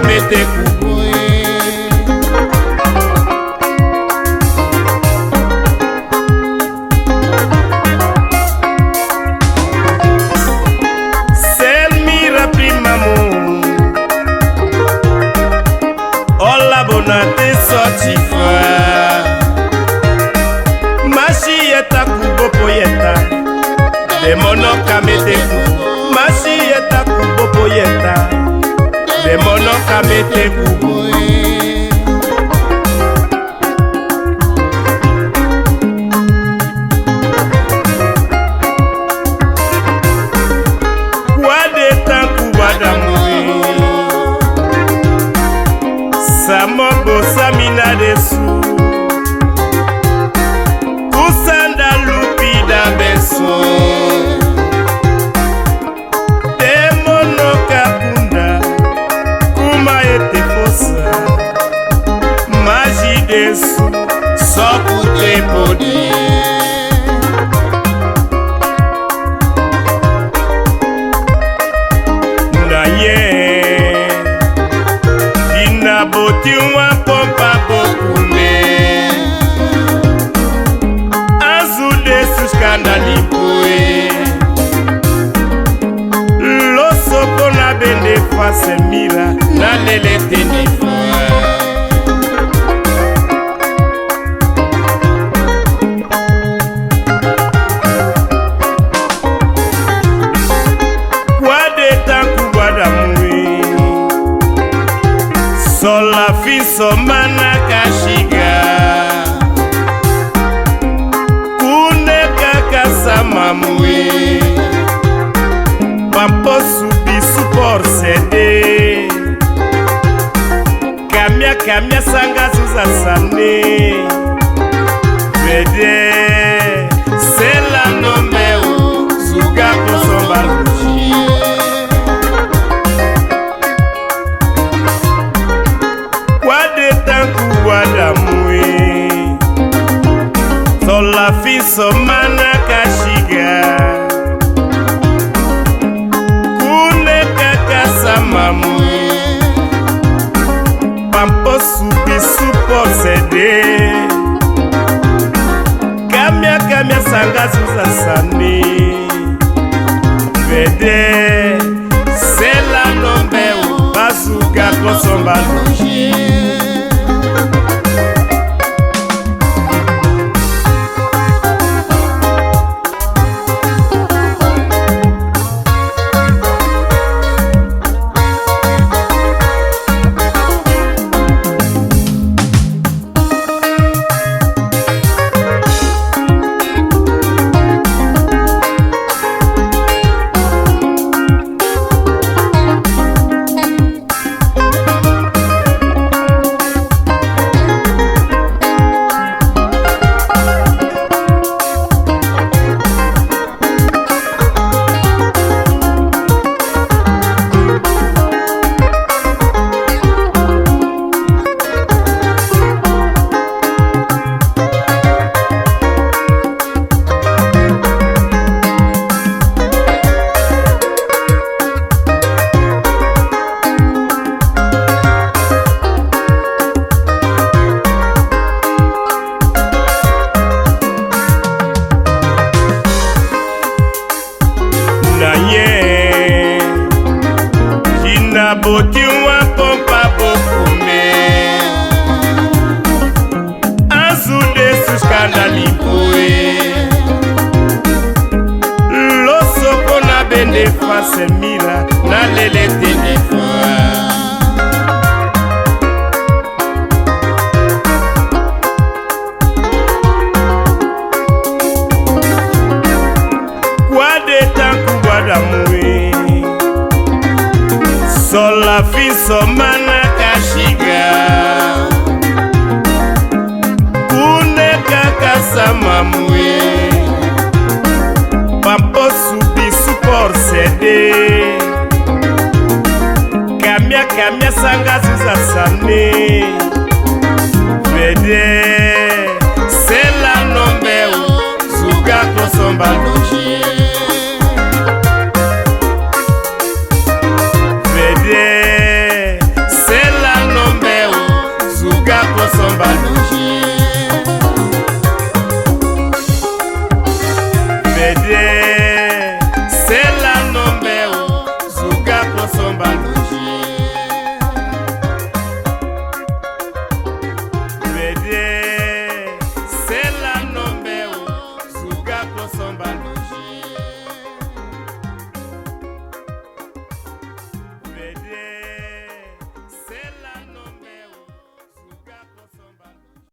kamete kuboe. Selmira primamo Ola bonate sotifa Mashieta kubopoyeta Demono kamete kubo Mashieta kubopoyeta Demono kamete kubo. Wade tanku wadamwe Samobo samina desu Kusanda lupida beso Demono kapunda Kuma ete fosa Maji desu Sokute podi. Boti wa pompa bokume Azude su skandali poe Loso pona bende fase mira Na lele tenifa Wade tanku wadamu Sola fiso mana kashiga Kune kaka samamwe Pampo subi supor sede Kamya sanga suza sane Vede Sela nomeu Suga kusomba lushi Wadamwe Sola fiso mana kashiga Kune kaka samamwe Pampo subi support sede Kamya sanga suza sane Vede Sela nombeu Basuga kosomba lushi. Boti wa pompa bokume Azude su skandali poe Loso pona bende fase mira Na lele tenifa Wade tanku wadamwe Sola fiso mana kashiga Kune kaka samamwe Pampo subi support sede Kamya sanga suza sane